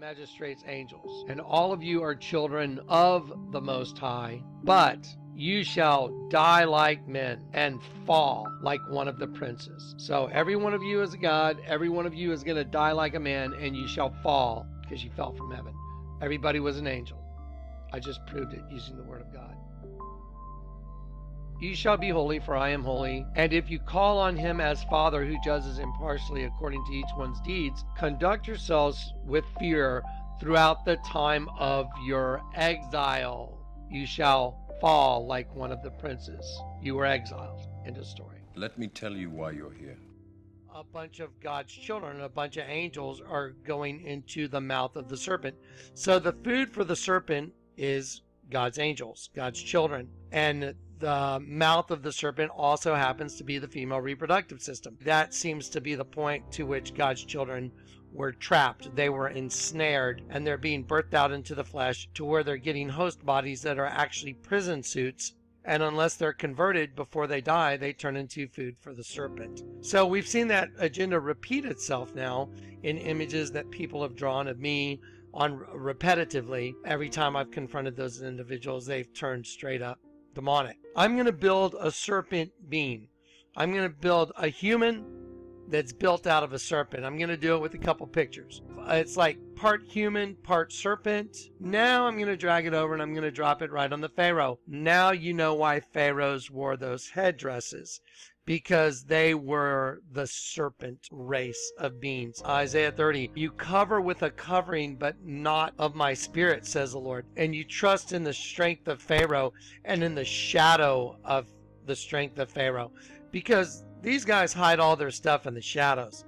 magistrates, angels, and all of you are children of the Most High, but you shall die like men and fall like one of the princes. So every one of you is a god, every one of you is going to die like a man, and you shall fall because you fell from heaven. Everybody was an angel. I just proved it using the word of God. You shall be holy, for I am holy. And if you call on him as Father, who judges impartially according to each one's deeds, conduct yourselves with fear throughout the time of your exile. You shall fall like one of the princes. You were exiled. End of story. Let me tell you why you're here. A bunch of God's children, a bunch of angels are going into the mouth of the serpent. So the food for the serpent is God's angels, God's children. And the mouth of the serpent also happens to be the female reproductive system. That seems to be the point to which God's children were trapped. They were ensnared, and they're being birthed out into the flesh to where they're getting host bodies that are actually prison suits. And unless they're converted before they die, they turn into food for the serpent. So we've seen that agenda repeat itself now in images that people have drawn of me on repetitively. Every time I've confronted those individuals, they've turned straight up demonic. I'm going to build a serpent being. I'm going to build a human that's built out of a serpent. I'm going to do it with a couple pictures. It's like part human, part serpent. Now I'm going to drag it over and I'm going to drop it right on the Pharaoh. Now you know why pharaohs wore those headdresses, because they were the serpent race of beings. Isaiah 30, you cover with a covering, but not of my spirit, says the Lord. And you trust in the strength of Pharaoh and in the shadow of the strength of Pharaoh, because these guys hide all their stuff in the shadows.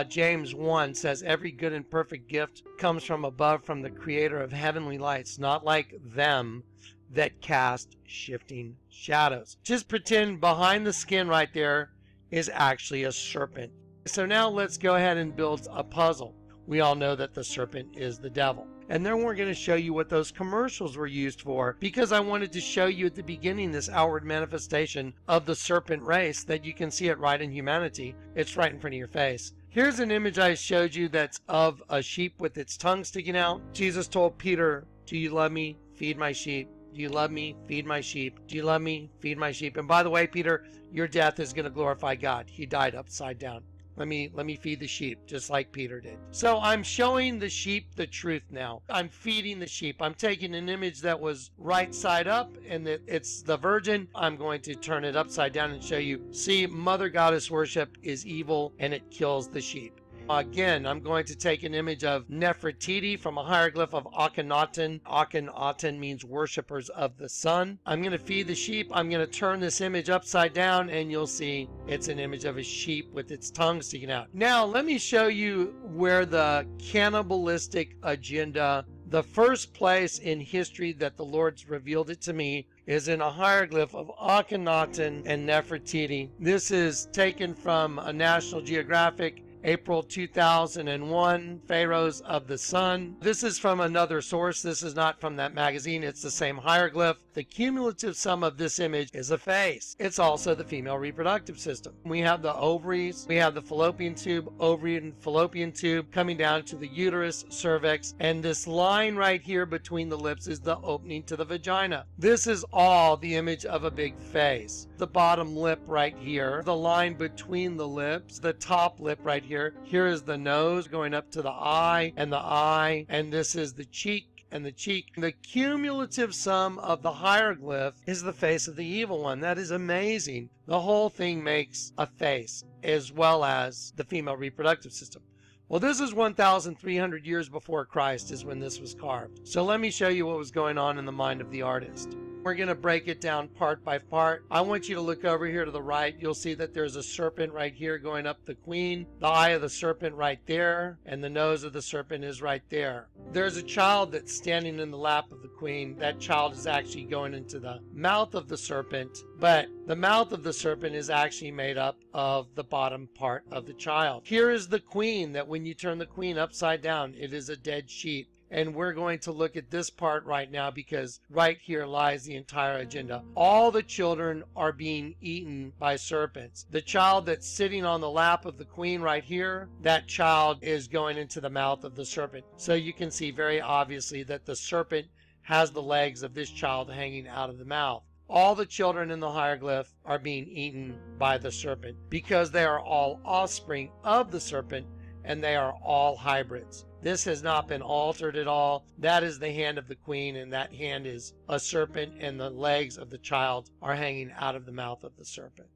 James 1 says, every good and perfect gift comes from above, from the creator of heavenly lights, not like them that cast shifting shadows. Just pretend behind the skin right there is actually a serpent. So now let's go ahead and build a puzzle. We all know that the serpent is the devil. And then we're going to show you what those commercials were used for, because I wanted to show you at the beginning this outward manifestation of the serpent race, that you can see it right in humanity. It's right in front of your face. Here's an image I showed you that's of a sheep with its tongue sticking out. Jesus told Peter, do you love me? Feed my sheep. Do you love me? Feed my sheep. Do you love me? Feed my sheep. And by the way, Peter, your death is going to glorify God. He died upside down. Let me feed the sheep, just like Peter did. So I'm showing the sheep the truth now. I'm feeding the sheep. I'm taking an image that was right side up, and that it's the virgin. I'm going to turn it upside down and show you, see, Mother Goddess worship is evil, and it kills the sheep. Again, I'm going to take an image of Nefertiti from a hieroglyph of Akhenaten. Akhenaten means worshippers of the sun. I'm going to feed the sheep. I'm going to turn this image upside down, and you'll see it's an image of a sheep with its tongue sticking out. Now, let me show you where the cannibalistic agenda, the first place in history that the Lord's revealed it to me, is in a hieroglyph of Akhenaten and Nefertiti. This is taken from a National Geographic, April 2001, Pharaohs of the Sun. This is from another source. This is not from that magazine. It's the same hieroglyph. The cumulative sum of this image is a face. It's also the female reproductive system. We have the ovaries, we have the fallopian tube, ovary and fallopian tube coming down to the uterus, cervix, and this line right here between the lips is the opening to the vagina. This is all the image of a big face. The bottom lip right here, the line between the lips, the top lip right here. Here is the nose going up to the eye, and this is the cheek and the cheek. The cumulative sum of the hieroglyph is the face of the evil one. That is amazing. The whole thing makes a face, as well as the female reproductive system. Well, this is 1,300 years before Christ is when this was carved. So let me show you what was going on in the mind of the artist. We're going to break it down part by part. I want you to look over here to the right. You'll see that there's a serpent right here going up the queen, the eye of the serpent right there, and the nose of the serpent is right there. There's a child that's standing in the lap of the queen. That child is actually going into the mouth of the serpent, but the mouth of the serpent is actually made up of the bottom part of the child. Here is the queen, that when you turn the queen upside down, it is a dead sheep. And we're going to look at this part right now because right here lies the entire agenda. All the children are being eaten by serpents. The child that's sitting on the lap of the queen right here, that child is going into the mouth of the serpent. So you can see very obviously that the serpent has the legs of this child hanging out of the mouth. All the children in the hieroglyph are being eaten by the serpent because they are all offspring of the serpent and they are all hybrids. This has not been altered at all. That is the hand of the queen, and that hand is a serpent, and the legs of the child are hanging out of the mouth of the serpent.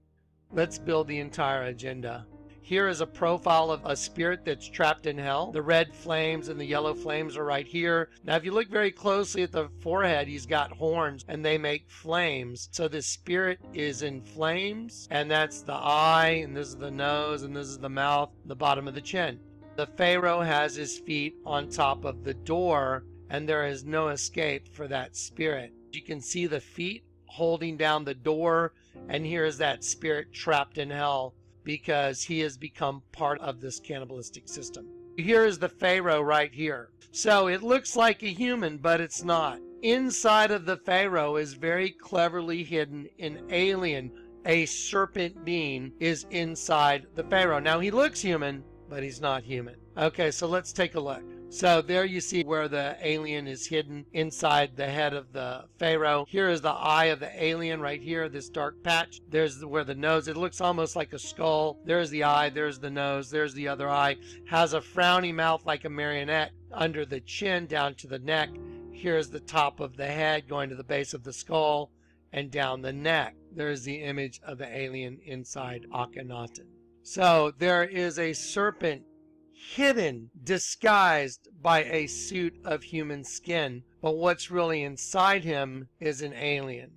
Let's build the entire agenda. Here is a profile of a spirit that's trapped in hell. The red flames and the yellow flames are right here. Now, if you look very closely at the forehead, he's got horns and they make flames. So the spirit is in flames, and that's the eye, and this is the nose, and this is the mouth, the bottom of the chin. The Pharaoh has his feet on top of the door, and there is no escape for that spirit. You can see the feet holding down the door, and here is that spirit trapped in hell, because he has become part of this cannibalistic system. Here is the Pharaoh right here. So it looks like a human, but it's not. Inside of the Pharaoh is very cleverly hidden an alien. A serpent being is inside the Pharaoh. Now he looks human, but he's not human. Okay, so let's take a look. So there you see where the alien is hidden inside the head of the Pharaoh. Here is the eye of the alien right here, this dark patch. There's where the nose, it looks almost like a skull. There's the eye, there's the nose, there's the other eye. Has a frowny mouth like a marionette under the chin down to the neck. Here's the top of the head going to the base of the skull and down the neck. There's the image of the alien inside Akhenaten. So there is a serpent hidden, disguised by a suit of human skin, but what's really inside him is an alien.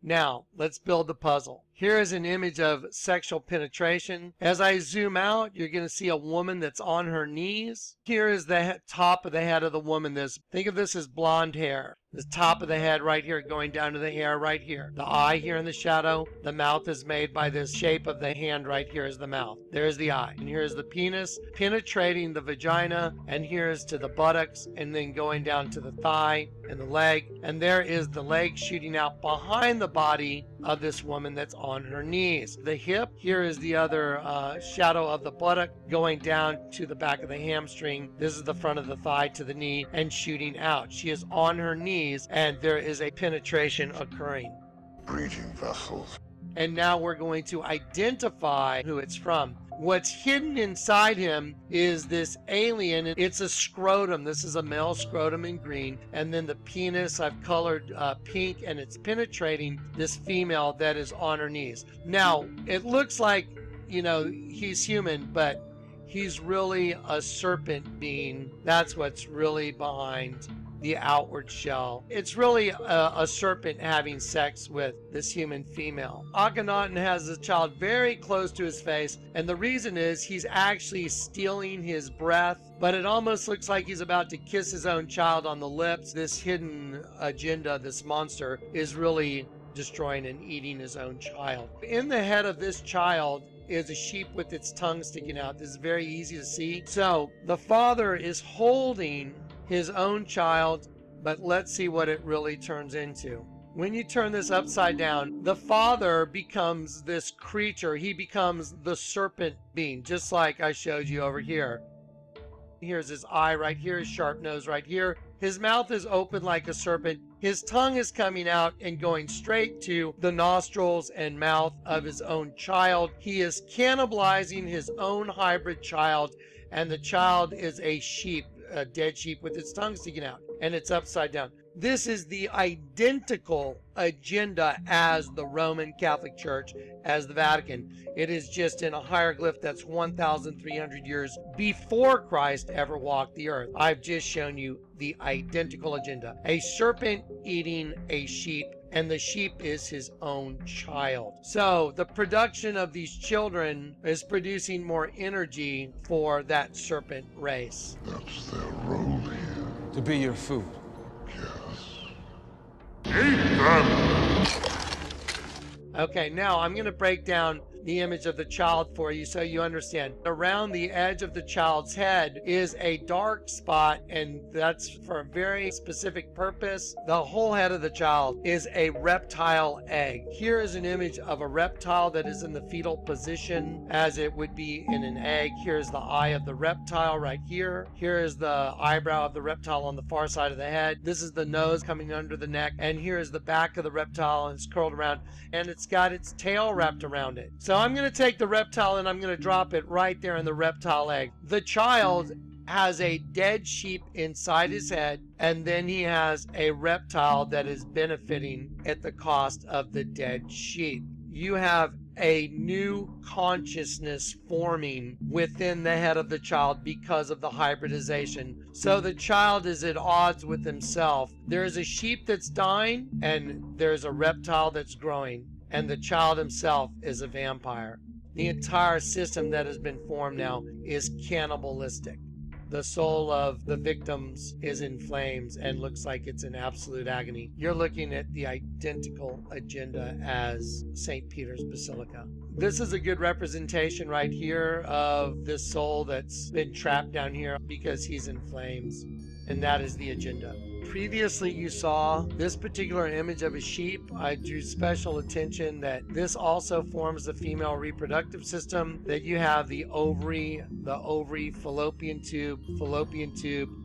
Now, let's build the puzzle. Here is an image of sexual penetration. As I zoom out, you're going to see a woman that's on her knees. Here is the top of the head of the woman. Think of this as blonde hair. The top of the head right here going down to the hair right here. The eye here in the shadow. The mouth is made by this shape of the hand right here is the mouth. There's the eye. And here's the penis penetrating the vagina. And here's to the buttocks and then going down to the thigh and the leg. And there is the leg shooting out behind the body of this woman that's on her knees. The hip, here is the other shadow of the buttock going down to the back of the hamstring. This is the front of the thigh to the knee and shooting out. She is on her knees and there is a penetration occurring. Breeding vessels. And now we're going to identify who it's from. What's hidden inside him is this alien. It's a scrotum. This is a male scrotum in green. And then the penis I've colored pink, and it's penetrating this female that is on her knees. Now, it looks like, you know, he's human, but he's really a serpent being. That's what's really behind the outward shell. It's really a serpent having sex with this human female. Akhenaten has the child very close to his face, and the reason is he's actually stealing his breath, but it almost looks like he's about to kiss his own child on the lips. This hidden agenda, this monster, is really destroying and eating his own child. In the head of this child is a sheep with its tongue sticking out. This is very easy to see. So the father is holding his own child, but let's see what it really turns into. When you turn this upside down, the father becomes this creature. He becomes the serpent being, just like I showed you over here. Here's his eye right here, his sharp nose right here. His mouth is open like a serpent. His tongue is coming out and going straight to the nostrils and mouth of his own child. He is cannibalizing his own hybrid child, and the child is a sheep, a dead sheep with its tongue sticking out, and it's upside down. This is the identical agenda as the Roman Catholic Church, as the Vatican. It is just in a hieroglyph that's 1,300 years before Christ ever walked the earth. I've just shown you the identical agenda. A serpent eating a sheep, and the sheep is his own child. So the production of these children is producing more energy for that serpent race. That's their role here. To be your food. Eat them! Okay, now I'm going to break down the image of the child for you so you understand. Around the edge of the child's head is a dark spot, and that's for a very specific purpose. The whole head of the child is a reptile egg. Here is an image of a reptile that is in the fetal position as it would be in an egg. Here's the eye of the reptile right here. Here is the eyebrow of the reptile on the far side of the head. This is the nose coming under the neck, and here is the back of the reptile, and it's curled around, and it's got its tail wrapped around it. So I'm going to take the reptile and I'm going to drop it right there in the reptile egg. The child has a dead sheep inside his head, and then he has a reptile that is benefiting at the cost of the dead sheep. You have a new consciousness forming within the head of the child because of the hybridization. So the child is at odds with himself. There's a sheep that's dying, and there's a reptile that's growing, and the child himself is a vampire. The entire system that has been formed now is cannibalistic. The soul of the victims is in flames and looks like it's in absolute agony. You're looking at the identical agenda as St. Peter's Basilica. This is a good representation right here of this soul that's been trapped down here because he's in flames, and that is the agenda. Previously you saw this particular image of a sheep. I drew special attention that this also forms the female reproductive system, that you have the ovary, fallopian tube,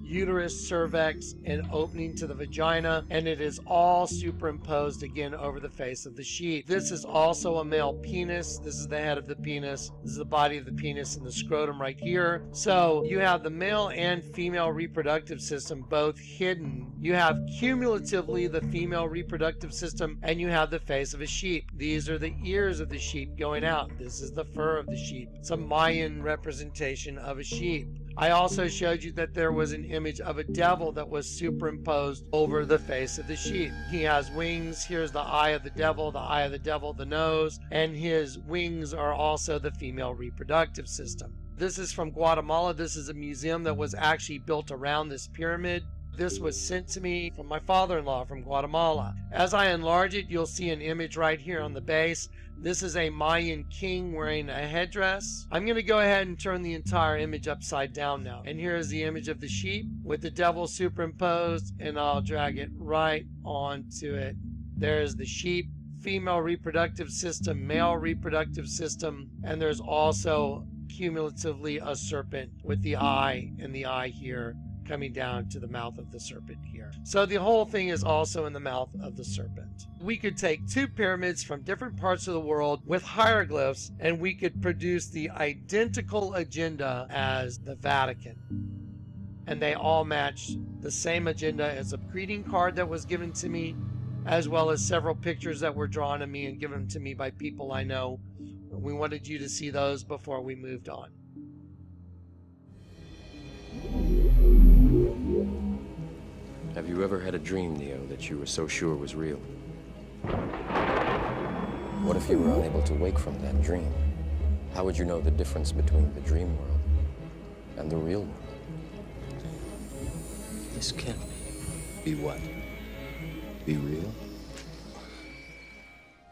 uterus, cervix, and opening to the vagina, and it is all superimposed again over the face of the sheep. This is also a male penis. This is the head of the penis. This is the body of the penis and the scrotum right here. So you have the male and female reproductive system both hidden. You have cumulatively the female reproductive system, and you have the face of a sheep. These are the ears of the sheep going out. This is the fur of the sheep. It's a Mayan representation of a sheep. I also showed you that there was an image of a devil that was superimposed over the face of the sheep. He has wings. Here's the eye of the devil, the nose, and his wings are also the female reproductive system. This is from Guatemala. This is a museum that was actually built around this pyramid. This was sent to me from my father-in-law from Guatemala. As I enlarge it, you'll see an image right here on the base. This is a Mayan king wearing a headdress. I'm going to go ahead and turn the entire image upside down now. And here is the image of the sheep with the devil superimposed, and I'll drag it right onto it. There's the sheep, female reproductive system, male reproductive system, and there's also cumulatively a serpent with the eye and the eye here coming down to the mouth of the serpent here. So the whole thing is also in the mouth of the serpent. We could take two pyramids from different parts of the world with hieroglyphs, and we could produce the identical agenda as the Vatican. And they all match the same agenda as a greeting card that was given to me, as well as several pictures that were drawn to me and given to me by people I know. We wanted you to see those before we moved on. Have you ever had a dream, Neo, that you were so sure was real? What if you were unable to wake from that dream? How would you know the difference between the dream world and the real world? This can't be. Be what? Be real?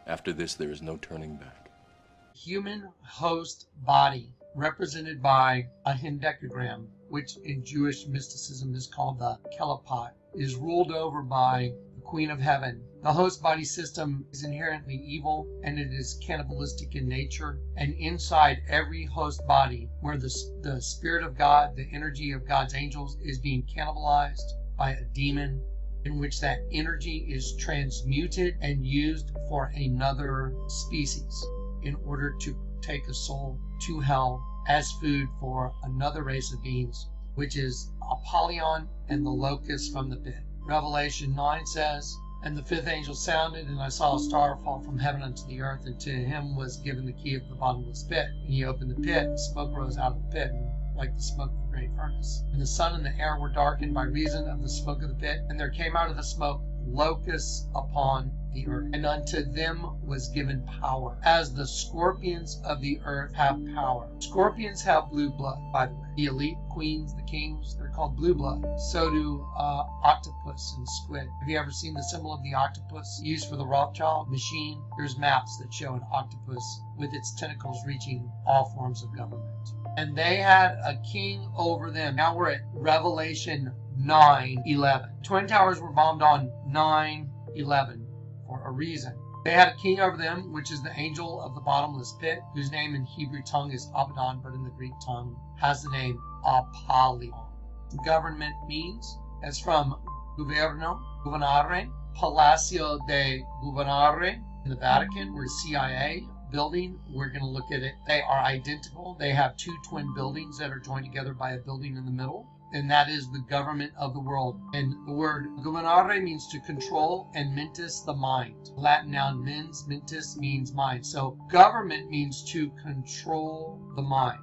After this, there is no turning back. Human host body, represented by a hendecagram, which in Jewish mysticism is called the Kelapot, is ruled over by the Queen of Heaven. The host body system is inherently evil, and it is cannibalistic in nature. And inside every host body, where the spirit of God, the energy of God's angels, is being cannibalized by a demon, in which that energy is transmuted and used for another species in order to take a soul to hell as food for another race of beings, which is Apollyon and the locust from the pit. Revelation 9 says, "And the fifth angel sounded, and I saw a star fall from heaven unto the earth, and to him was given the key of the bottomless pit. And he opened the pit, and smoke rose out of the pit, like the smoke of a great furnace. And the sun and the air were darkened by reason of the smoke of the pit, and there came out of the smoke locusts upon the earth, and unto them was given power, as the scorpions of the earth have power. Scorpions have blue blood, by the way. The elite queens, the kings, they're called blue blood. So do octopus and squid. Have you ever seen the symbol of the octopus used for the Rothschild machine? There's maps that show an octopus with its tentacles reaching all forms of government. And they had a king over them. Now we're at Revelation 9:11. Twin Towers were bombed on 9/11 for a reason. They had a king over them, which is the angel of the bottomless pit, whose name in Hebrew tongue is Abaddon, but in the Greek tongue has the name Apollyon. Government means, it's from governo, governare, Palacio de Governare in the Vatican, where CIA building. We're going to look at it. They are identical. They have two twin buildings that are joined together by a building in the middle, and that is the government of the world. And the word governare means to control, and mentis, the mind. Latin noun mens, mentis means mind. So government means to control the mind.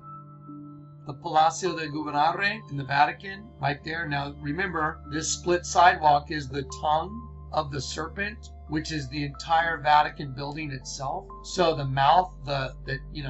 The Palacio de Governare in the Vatican, right there. Now remember, this split sidewalk is the tongue of the serpent, which is the entire Vatican building itself. So the mouth that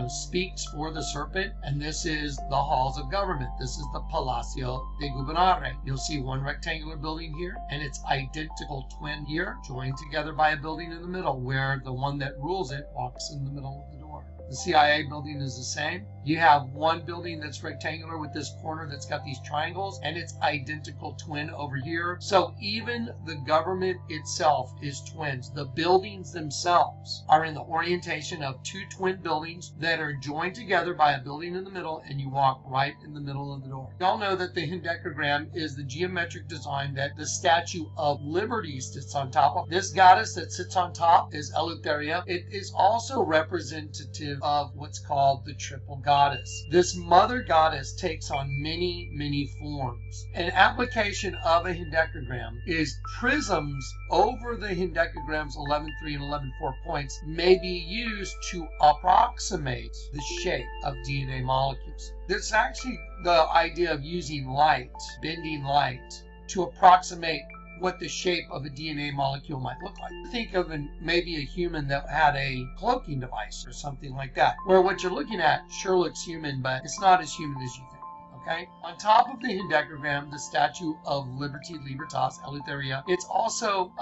speaks for the serpent, and this is the halls of government. This is the Palacio de Governare. You'll see one rectangular building here, and its identical twin here, joined together by a building in the middle, where the one that rules it walks in the middle of the door. The CIA building is the same. You have one building that's rectangular with this corner that's got these triangles, and its identical twin over here. So even the government itself is twins. The buildings themselves are in the orientation of two twin buildings that are joined together by a building in the middle, and you walk right in the middle of the door. Y'all know that the hendecagram is the geometric design that the Statue of Liberty sits on top of. This goddess that sits on top is Eleutheria. It is also representative of what's called the triple goddess. This mother goddess takes on many, many forms. An application of a hendecagram is prisms over the hendecagram's 11.3 and 11.4 points may be used to approximate the shape of DNA molecules. There's actually the idea of using light, bending light, to approximate what the shape of a DNA molecule might look like. Think of maybe a human that had a cloaking device or something like that, where what you're looking at sure looks human, but it's not as human as you think. Okay? On top of the hendecagram, the Statue of Liberty, Libertas, Eleutheria, it's also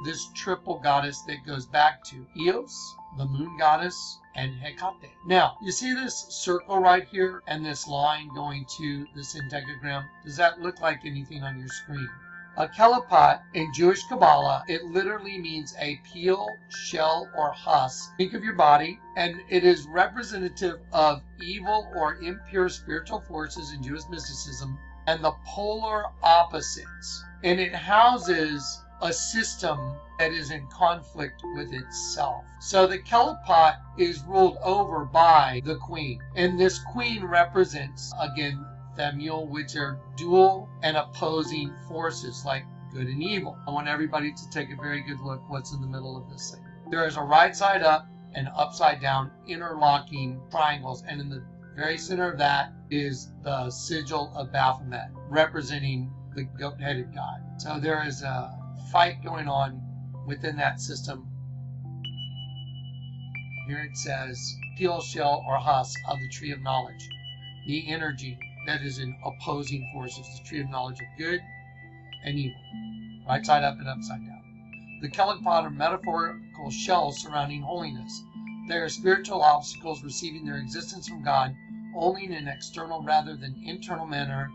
this triple goddess that goes back to Eos, the moon goddess, and Hecate. Now, you see this circle right here and this line going to this hendecagram? Does that look like anything on your screen? A kelipot in Jewish Kabbalah, it literally means a peel, shell, or husk. Think of your body, and it is representative of evil or impure spiritual forces in Jewish mysticism and the polar opposites. And it houses a system that is in conflict with itself. So the kelipot is ruled over by the queen, and this queen represents, again, Themiel, which are dual and opposing forces like good and evil. I want everybody to take a very good look what's in the middle of this thing. There is a right side up and upside down interlocking triangles, and in the very center of that is the sigil of Baphomet, representing the goat-headed god. So there is a fight going on within that system. Here it says, peel, shell, or husk of the tree of knowledge. The energy that is in opposing forces, the tree of knowledge of good and evil, right side up and upside down. The kelipot are metaphorical shells surrounding holiness. They are spiritual obstacles receiving their existence from God only in an external rather than internal manner.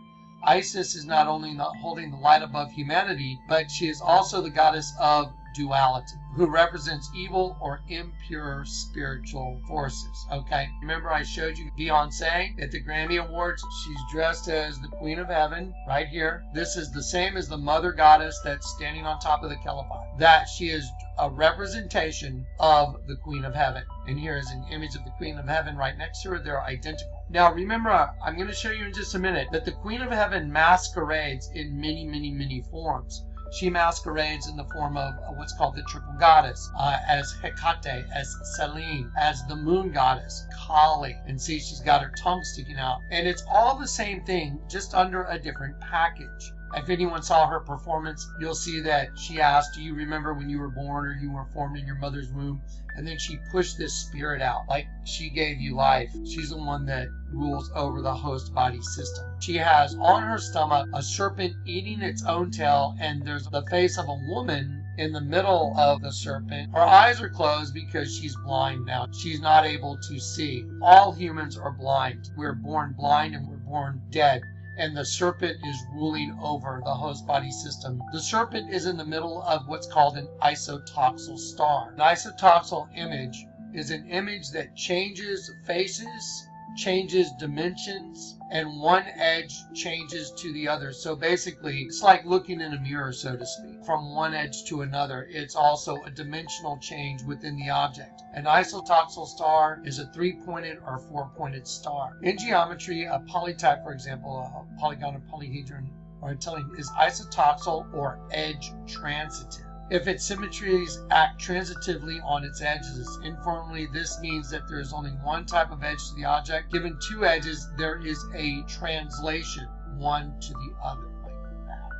Isis is not only not holding the light above humanity, but she is also the goddess of duality, who represents evil or impure spiritual forces. Okay, remember I showed you Beyonce at the Grammy Awards? She's dressed as the Queen of Heaven right here. This is the same as the mother goddess that's standing on top of the kelipot. That she is a representation of the Queen of Heaven. And here is an image of the Queen of Heaven right next to her. They're identical. Now remember, I'm going to show you in just a minute that the Queen of Heaven masquerades in many, many, many forms. She masquerades in the form of what's called the triple goddess, as Hecate, as Selene, as the moon goddess, Kali. And see, she's got her tongue sticking out. And it's all the same thing, just under a different package. If anyone saw her performance, you'll see that she asked, do you remember when you were born or you were formed in your mother's womb? And then she pushed this spirit out, like she gave you life. She's the one that rules over the host body system. She has on her stomach a serpent eating its own tail, and there's the face of a woman in the middle of the serpent. Her eyes are closed because she's blind now. She's not able to see. All humans are blind. We're born blind and we're born dead. And the serpent is ruling over the host body system. The serpent is in the middle of what's called an isotoxal star. An isotoxal image is an image that changes faces, changes dimensions, and one edge changes to the other. So basically, it's like looking in a mirror, so to speak. From one edge to another, it's also a dimensional change within the object. An isotoxal star is a 3-pointed or 4-pointed star. In geometry, a polytype, for example, a polygon or polyhedron or a tetrahedron is isotoxal or edge transitive. If its symmetries act transitively on its edges. Informally, this means that there is only one type of edge to the object. Given two edges, there is a translation, one to the other, like that.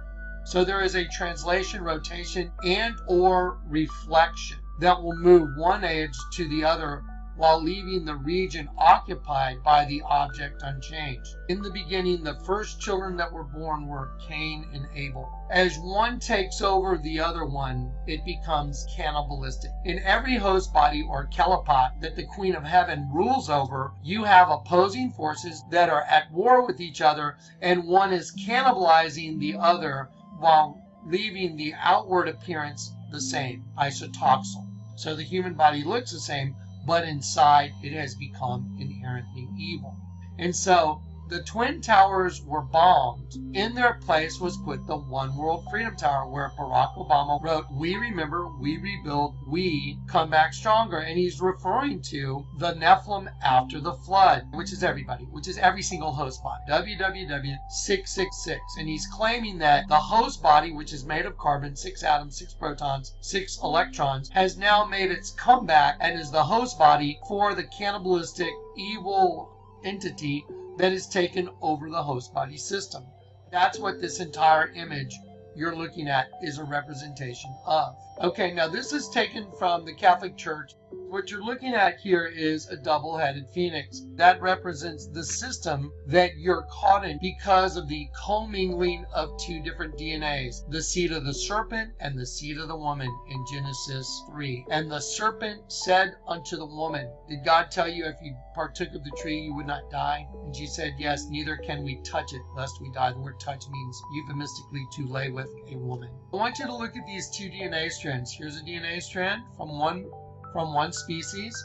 So there is a translation, rotation, and or reflection that will move one edge to the other while leaving the region occupied by the object unchanged. In the beginning, the first children that were born were Cain and Abel. As one takes over the other one, it becomes cannibalistic. In every host body or kelipot that the Queen of Heaven rules over, you have opposing forces that are at war with each other, and one is cannibalizing the other while leaving the outward appearance the same, isotoxal. So the human body looks the same, but inside it has become inherently evil. And so the Twin Towers were bombed. In their place was put the One World Freedom Tower, where Barack Obama wrote, "We remember, we rebuild, we come back stronger." And he's referring to the Nephilim after the flood, which is everybody, which is every single host body, WWW666. And he's claiming that the host body, which is made of carbon, 6 atoms, 6 protons, 6 electrons, has now made its comeback and is the host body for the cannibalistic evil entity that is taken over the host body system. That's what this entire image you're looking at is a representation of. Okay, now this is taken from the Catholic Church. What you're looking at here is a double-headed phoenix. That represents the system that you're caught in because of the commingling of two different DNAs, the seed of the serpent and the seed of the woman in Genesis 3. And the serpent said unto the woman, "Did God tell you if you partook of the tree you would not die?" And she said, "Yes, neither can we touch it lest we die." The word touch means euphemistically to lay with a woman. I want you to look at these two DNA strands. Here's a DNA strand from one species,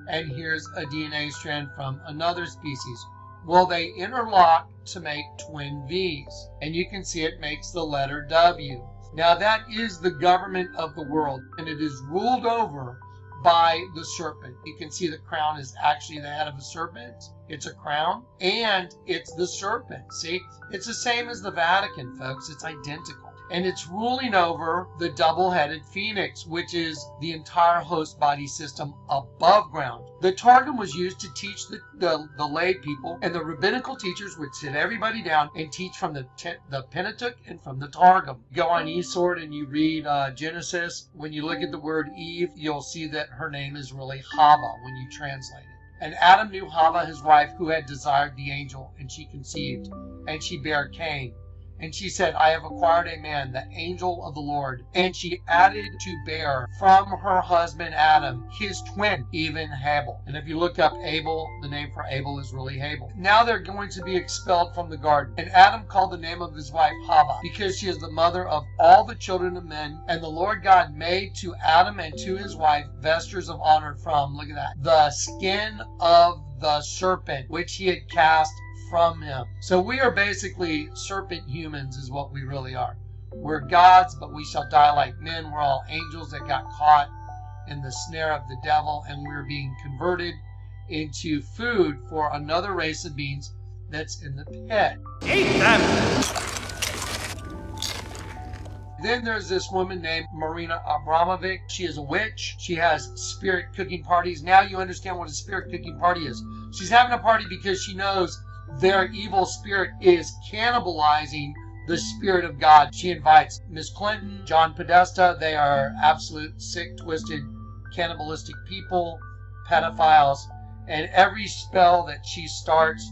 and here's a DNA strand from another species. Well, they interlock to make twin V's, and you can see it makes the letter W. Now that is the government of the world, and it is ruled over by the serpent. You can see the crown is actually the head of a serpent. It's a crown, and it's the serpent. See, it's the same as the Vatican, folks. It's identical. And it's ruling over the double-headed phoenix, which is the entire host body system above ground. The Targum was used to teach the lay people, and the rabbinical teachers would sit everybody down and teach from the Pentateuch and from the Targum. You go on eSword and you read Genesis. When you look at the word Eve, you'll see that her name is really Hava when you translate it. And Adam knew Hava, his wife, who had desired the angel, and she conceived, and she bare Cain. And she said, "I have acquired a man, the angel of the Lord." And she added to bear from her husband Adam his twin, even Abel. And if you look up Abel, the name for Abel is really Abel. Now they're going to be expelled from the garden. And Adam called the name of his wife Hava, because she is the mother of all the children of men. And the Lord God made to Adam and to his wife vestures of honor from, look at that, the skin of the serpent, which he had cast from him. So we are basically serpent humans is what we really are. We're gods, but we shall die like men. We're all angels that got caught in the snare of the devil, and we're being converted into food for another race of beings that's in the pit. Eat them! Then there's this woman named Marina Abramovic. She is a witch. She has spirit cooking parties. Now you understand what a spirit cooking party is. She's having a party because she knows their evil spirit is cannibalizing the Spirit of God. She invites Miss Clinton, John Podesta. They are absolute sick, twisted, cannibalistic people, pedophiles. And every spell that she starts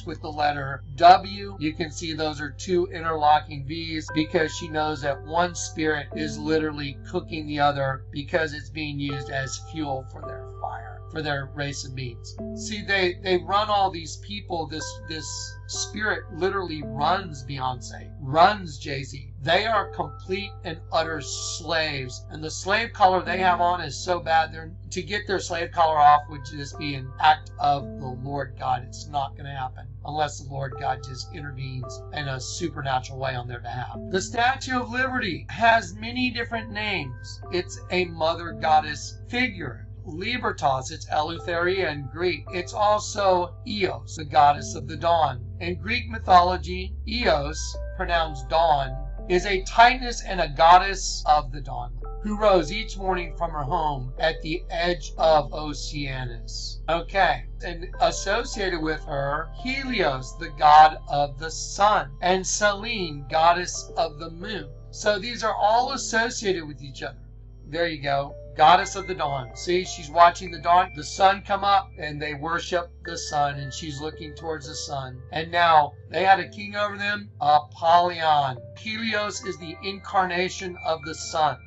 with the letter W. You can see those are two interlocking V's because she knows that one spirit is literally cooking the other because it's being used as fuel for their fire, for their race of beings. See, they run all these people. This spirit literally runs Beyonce, runs Jay-Z. They are complete and utter slaves. And the slave collar they have on is so bad. To get their slave collar off would just be an act of the Lord God. It's not going to happen unless the Lord God just intervenes in a supernatural way on their behalf. The Statue of Liberty has many different names. It's a mother goddess figure. Libertas, it's Eleutheria in Greek. It's also Eos, the goddess of the dawn. In Greek mythology, Eos, pronounced dawn, is a Titaness and a goddess of the dawn, who rose each morning from her home at the edge of Oceanus. Okay, and associated with her, Helios, the god of the sun, and Selene, goddess of the moon. So these are all associated with each other. There you go. Goddess of the dawn. See, she's watching the dawn, the sun come up, and they worship the sun, and she's looking towards the sun. And now they had a king over them, Apollyon. Helios is the incarnation of the sun.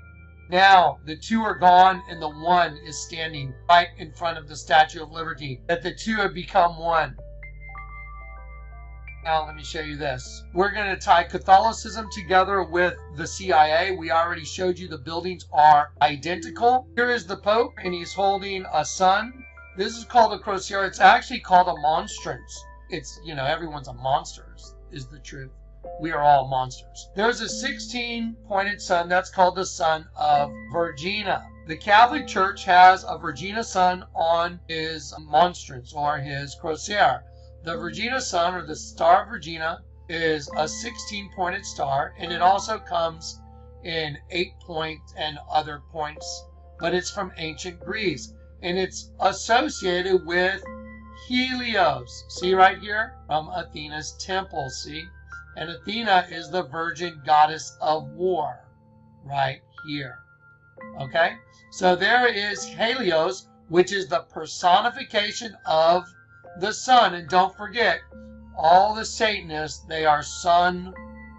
Now the two are gone, and the one is standing right in front of the Statue of Liberty. That the two have become one. Now let me show you this. We're going to tie Catholicism together with the CIA. We already showed you the buildings are identical. Here is the Pope, and he's holding a sun. This is called a crosier. It's actually called a monstrance. It's, everyone's a monster is the truth. We are all monsters. There's a 16-pointed sun. That's called the Sun of Virginia. The Catholic Church has a Virginia sun on his monstrance or his crosier. The Virginia sun, or the Star of Virginia, is a 16-pointed star, and it also comes in 8-point and other points, but it's from ancient Greece, and it's associated with Helios. See right here? From Athena's temple, see? And Athena is the virgin goddess of war, right here. Okay? So there is Helios, which is the personification of the sun. And don't forget, all the Satanists, they are sun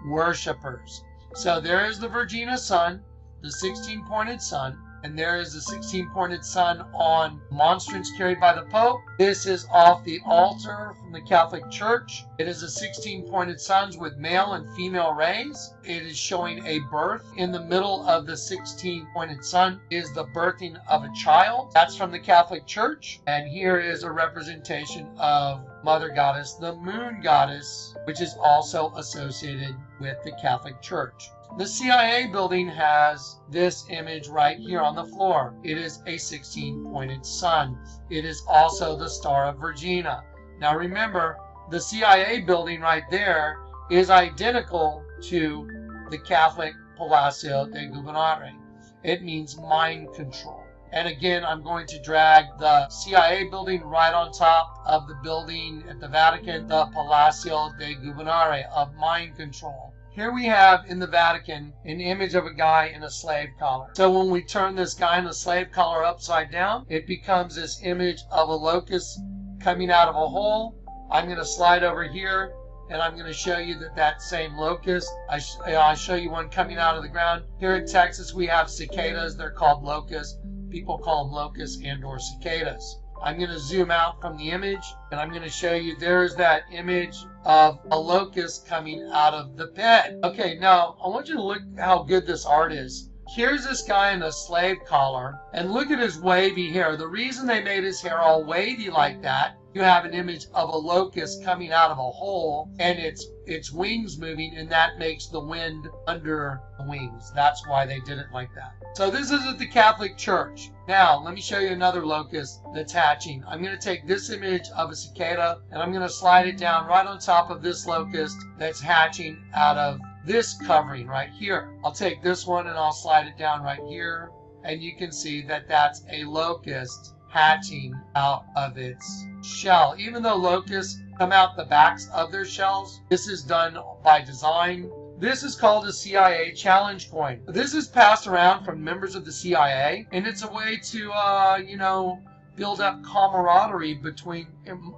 worshippers. So there is the Virginia sun, the 16-pointed sun, and there is the 16-pointed sun on monstrance carried by the Pope. This is off the altar from the Catholic Church. It is a 16-pointed sun with male and female rays. It is showing a birth. In the middle of the 16-pointed sun is the birthing of a child. That's from the Catholic Church. And here is a representation of Mother Goddess, the Moon Goddess, which is also associated with the Catholic Church. The CIA building has this image right here on the floor. It is a 16-pointed sun. It is also the Star of Virginia. Now remember, the CIA building right there is identical to the Catholic Palacio de Gobernare. It means mind control. And again, I'm going to drag the CIA building right on top of the building at the Vatican, the Palacio de Gobernare, of mind control. Here we have in the Vatican an image of a guy in a slave collar. So when we turn this guy in a slave collar upside down, it becomes this image of a locust coming out of a hole. I'm going to slide over here, and I'm going to show you that same locust. I'll show you one coming out of the ground. Here in Texas, we have cicadas. They're called locusts. People call them locusts and or cicadas. I'm going to zoom out from the image, and I'm going to show you there's that image of a locust coming out of the pit. Okay, now I want you to look how good this art is. Here's this guy in a slave collar, and look at his wavy hair. The reason they made his hair all wavy like that, you have an image of a locust coming out of a hole, and its wings moving, and that makes the wind under the wings. That's why they did it like that. So this is at the Catholic Church. Now, let me show you another locust that's hatching. I'm going to take this image of a cicada, and I'm going to slide it down right on top of this locust that's hatching out of this covering right here. I'll take this one and I'll slide it down right here, and you can see that that's a locust hatching out of its shell. Even though locusts come out the backs of their shells. This is done by design. This is called a CIA challenge coin. This is passed around from members of the CIA, and it's a way to, build up camaraderie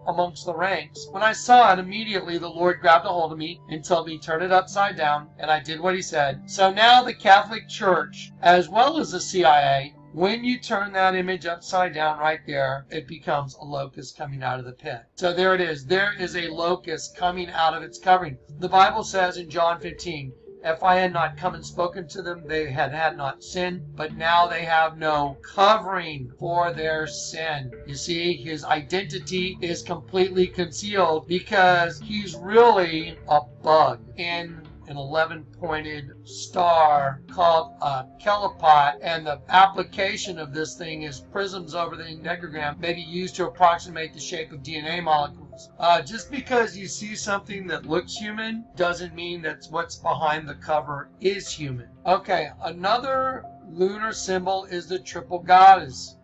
amongst the ranks. When I saw it, immediately the Lord grabbed a hold of me and told me, turn it upside down, and I did what he said. So now the Catholic Church, as well as the CIA, when you turn that image upside down right there, it becomes a locust coming out of the pit. So there it is. There is a locust coming out of its covering. The Bible says in John 15, if I had not come and spoken to them, they had not sinned, but now they have no covering for their sin. You see, his identity is completely concealed because he's really a bug in an 11-pointed star called a kelipot, and the application of this thing is prisms over the necrogram, maybe used to approximate the shape of DNA molecules. Just because you see something that looks human doesn't mean that what's behind the cover is human. Okay, another lunar symbol is the triple goddess.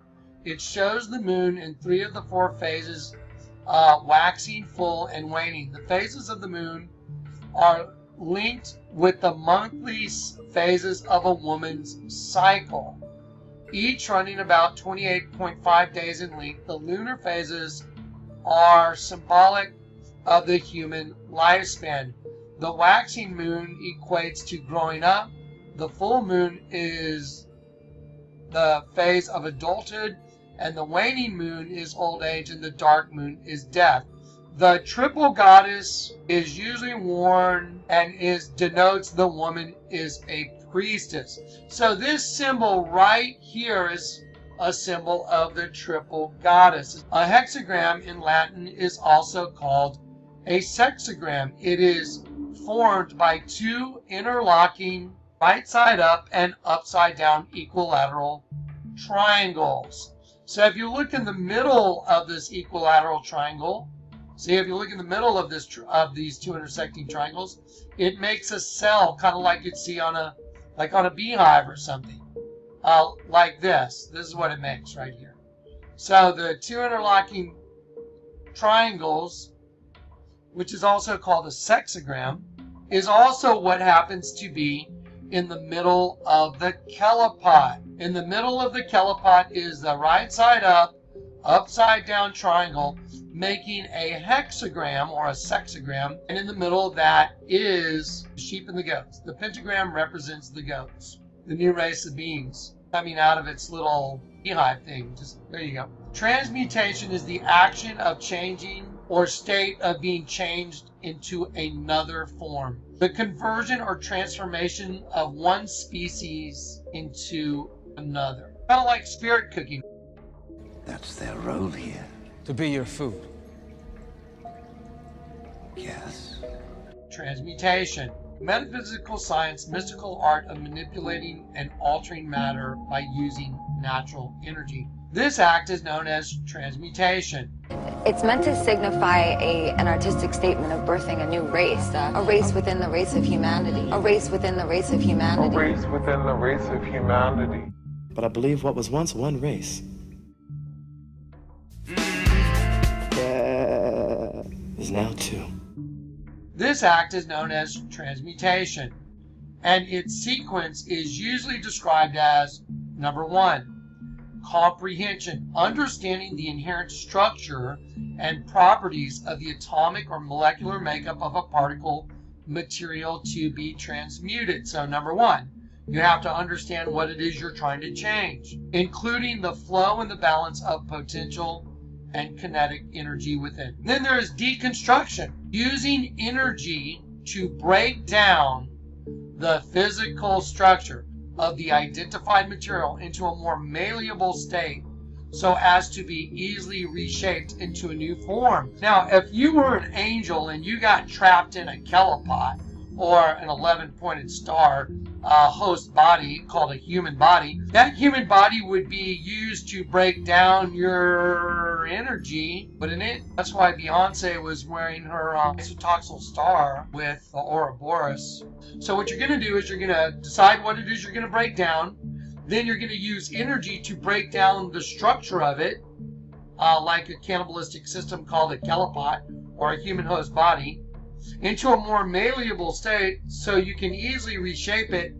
It shows the moon in 3 of the 4 phases, waxing, full, and waning. The phases of the moon are linked with the monthly phases of a woman's cycle, each running about 28.5 days in length. The lunar phases are symbolic of the human lifespan. The waxing moon equates to growing up. The full moon is the phase of adulthood, and the waning moon is old age, and the dark moon is death. The triple goddess is usually worn and denotes the woman is a priestess. So this symbol right here is a symbol of the triple goddess. A hexagram in Latin is also called a sexagram. It is formed by 2 interlocking right side up and upside down equilateral triangles. So if you look in the middle of this equilateral triangle, see, if you look in the middle of these 2 intersecting triangles, it makes a cell, kind of like you'd see on a beehive or something, like this. This is what it makes right here. So the 2 interlocking triangles, which is also called a sexagram, is also what happens to be in the middle of the kelipot. In the middle of the kelipot is the right side up, upside down triangle, making a hexagram or a sexagram, and in the middle of that is the sheep and the goats. The pentagram represents the goats, the new race of beings coming out of its little beehive thing. Just there you go. Transmutation is the action of changing or state of being changed into another form. The conversion or transformation of one species into another. Kind of like spirit cooking. That's their role here. To be your food. Yes. Transmutation. Metaphysical science, mystical art of manipulating and altering matter by using natural energy. This act is known as transmutation. It's meant to signify an artistic statement of birthing a new race, a race within the race of humanity, a race within the race of humanity. A race within the race of humanity. But I believe what was once one race is now 2. This act is known as transmutation, and its sequence is usually described as, number 1, comprehension, understanding the inherent structure and properties of the atomic or molecular makeup of a particle material to be transmuted. So number 1, you have to understand what it is you're trying to change, including the flow and the balance of potential and kinetic energy within. Then there is deconstruction, using energy to break down the physical structure of the identified material into a more malleable state so as to be easily reshaped into a new form. Now, if you were an angel and you got trapped in a kelipot or an 11-pointed star host body called a human body, that human body would be used to break down your energy, wouldn't it? That's why Beyonce was wearing her isotoxal star with the Ouroboros. So what you're going to do is you're going to decide what it is you're going to break down. Then you're going to use energy to break down the structure of it, like a cannibalistic system called a kelipot or a human host body, into a more malleable state so you can easily reshape it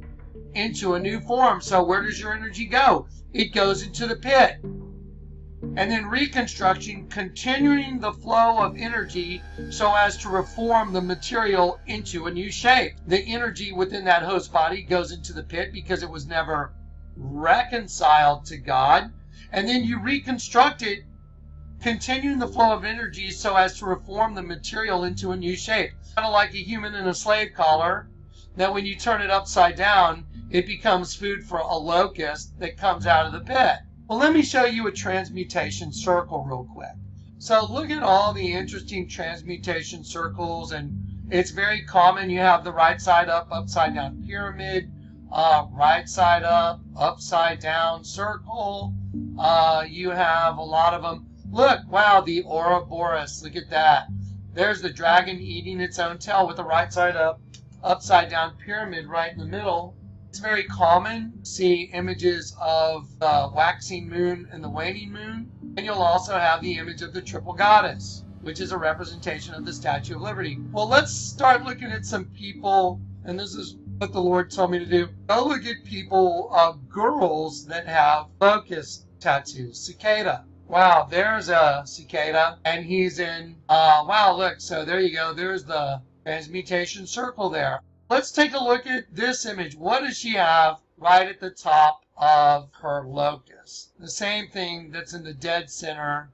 into a new form. So where does your energy go? It goes into the pit. And then reconstruction, continuing the flow of energy so as to reform the material into a new shape. The energy within that host body goes into the pit because it was never reconciled to God. And then you reconstruct it, continuing the flow of energy so as to reform the material into a new shape. Kind of like a human in a slave collar, that when you turn it upside down, it becomes food for a locust that comes out of the pit. Well, let me show you a transmutation circle real quick. So look at all the interesting transmutation circles, and it's very common. You have the right side up, upside down pyramid, right side up, upside down circle. You have a lot of them. Look, wow, the Ouroboros, look at that. There's the dragon eating its own tail with the right side up, upside down pyramid right in the middle. It's very common to see images of the waxing moon and the waning moon. And you'll also have the image of the triple goddess, which is a representation of the Statue of Liberty. Well, let's start looking at some people, and this is what the Lord told me to do. Go look at people, girls that have locust tattoos, cicada. Wow, there's a cicada, and he's in, wow, look, so there you go. There's the transmutation circle there. Let's take a look at this image. What does she have right at the top of her locust? The same thing that's in the dead center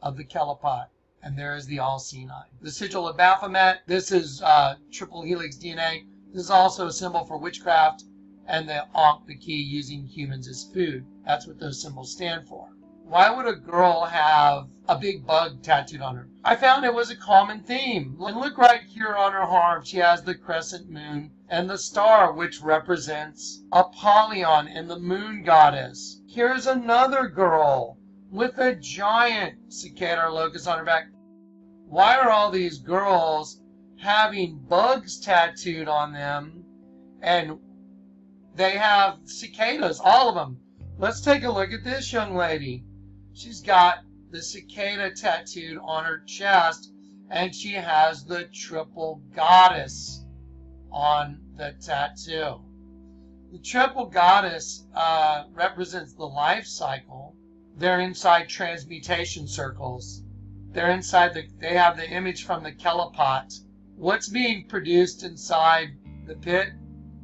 of the Kelipot. And there is the all-seeing eye. The sigil of Baphomet, this is triple helix DNA. This is also a symbol for witchcraft. And the Ankh, the key, using humans as food. That's what those symbols stand for. Why would a girl have a big bug tattooed on her? I found it was a common theme. And look right here on her arm. She has the crescent moon and the star, which represents Apollyon and the moon goddess. Here's another girl with a giant cicada or locust on her back. Why are all these girls having bugs tattooed on them? And they have cicadas, all of them. Let's take a look at this young lady. She's got the cicada tattooed on her chest, and she has the triple goddess on the tattoo. The triple goddess represents the life cycle. They're inside transmutation circles. They're inside they have the image from the Kelipot. What's being produced inside the pit?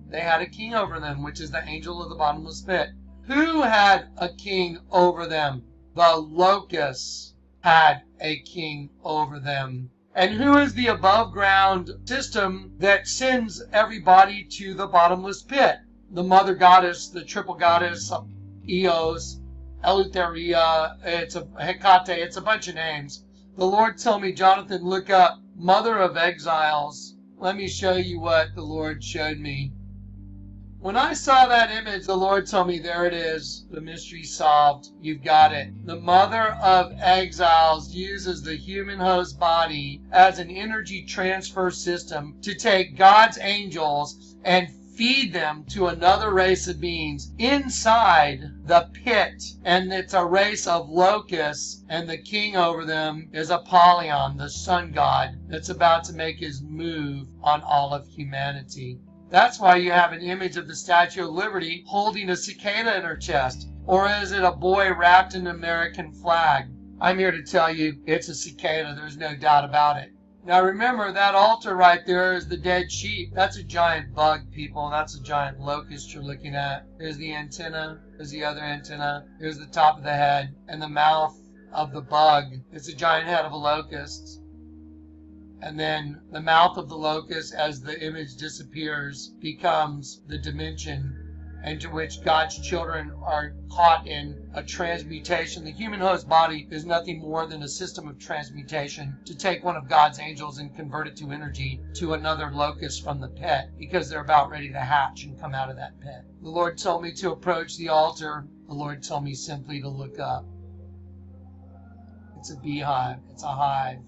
They had a king over them, which is the angel of the bottomless pit. Who had a king over them? The locusts had a king over them. And who is the above ground system that sends everybody to the bottomless pit? The mother goddess, the triple goddess, Eos, Eleutheria, it's a Hecate, it's a bunch of names. The Lord told me, Jonathan, look up Mother of Exiles. Let me show you what the Lord showed me. When I saw that image, the Lord told me, there it is. The mystery solved. You've got it. The Mother of Exiles uses the human host body as an energy transfer system to take God's angels and feed them to another race of beings inside the pit. And it's a race of locusts, and the king over them is Apollyon, the sun god, that's about to make his move on all of humanity. That's why you have an image of the Statue of Liberty holding a cicada in her chest. Or is it a boy wrapped in an American flag? I'm here to tell you it's a cicada. There's no doubt about it. Now remember, that altar right there is the dead sheep. That's a giant bug, people. That's a giant locust you're looking at. There's the antenna. There's the other antenna. There's the top of the head and the mouth of the bug. It's a giant head of a locust. And then the mouth of the locust, as the image disappears, becomes the dimension into which God's children are caught in a transmutation. The human host body is nothing more than a system of transmutation to take one of God's angels and convert it to energy to another locust from the pit, because they're about ready to hatch and come out of that pit. The Lord told me to approach the altar. The Lord told me simply to look up. It's a beehive. It's a hive.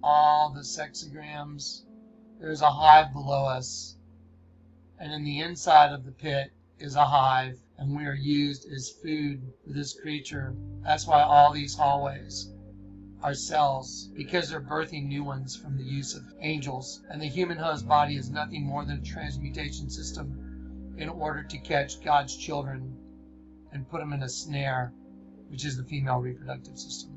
All the sexagrams. There's a hive below us. And in the inside of the pit is a hive. And we are used as food for this creature. That's why all these hallways are cells because they're birthing new ones from the use of angels. And the human host body is nothing more than a transmutation system in order to catch God's children and put them in a snare, which is the female reproductive system.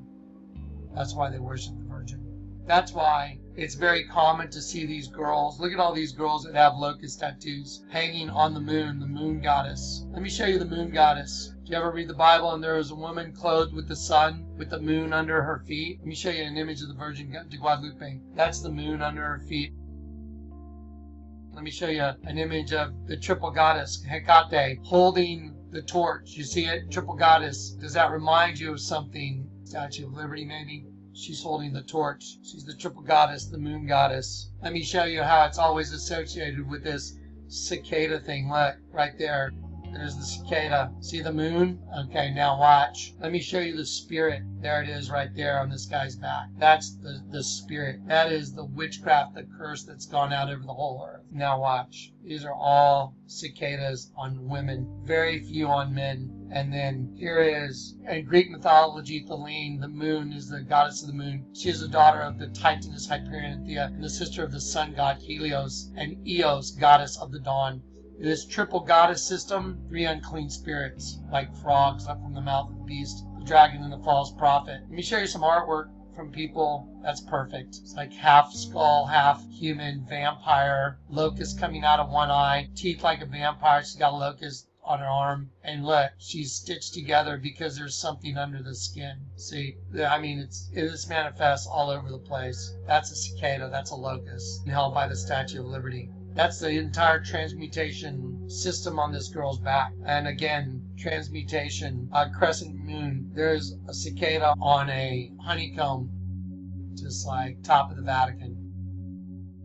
That's why they worship the Virgin. That's why it's very common to see these girls. Look at all these girls that have locust tattoos hanging on the moon goddess. Let me show you the moon goddess. Do you ever read the Bible and there was a woman clothed with the sun, with the moon under her feet? Let me show you an image of the Virgin de Guadalupe. That's the moon under her feet. Let me show you an image of the triple goddess, Hecate, holding the torch. You see it? Triple goddess. Does that remind you of something? Statue of Liberty, maybe? She's holding the torch. She's the triple goddess, the moon goddess. Let me show you how it's always associated with this cicada thing. Look, right there. There's the cicada. See the moon? Okay, now watch. Let me show you the spirit. There it is right there on this guy's back. That's the spirit. That is the witchcraft, the curse that's gone out over the whole earth. Now watch. These are all cicadas on women. Very few on men. And then here is, in Greek mythology, Thelene, the moon, is the goddess of the moon. She is the daughter of the Titaness Hyperinthia and the sister of the sun god Helios, and Eos, goddess of the dawn. This triple goddess system, 3 unclean spirits, like frogs up from the mouth of the beast, the dragon and the false prophet. Let me show you some artwork from people. That's perfect. It's like half skull, half human, vampire, locust coming out of one eye, teeth like a vampire. She's got a locust on her arm, and look, she's stitched together because there's something under the skin. See, I mean, it's manifests all over the place. That's a cicada, that's a locust, held by the Statue of Liberty. That's the entire transmutation system on this girl's back. And again, transmutation, crescent moon. There's a cicada on a honeycomb, just like top of the Vatican.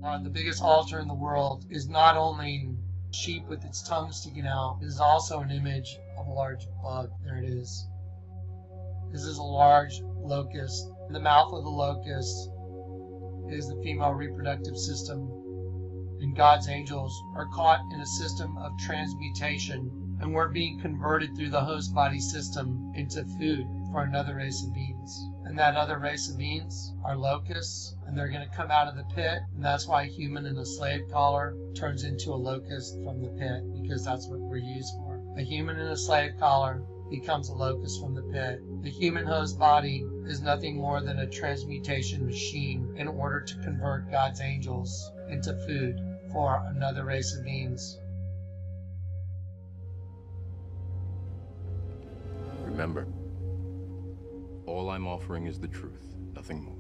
The biggest altar in the world is not only sheep with its tongue sticking out, it is also an image of a large bug. There it is. This is a large locust. In the mouth of the locust is the female reproductive system. And God's angels are caught in a system of transmutation, and we're being converted through the host body system into food for another race of beings. And that other race of beings are locusts, and they're going to come out of the pit, and that's why a human in a slave collar turns into a locust from the pit, because that's what we're used for. A human in a slave collar becomes a locust from the pit. The human host body is nothing more than a transmutation machine in order to convert God's angels into food for another race of beings. Remember, all I'm offering is the truth, nothing more.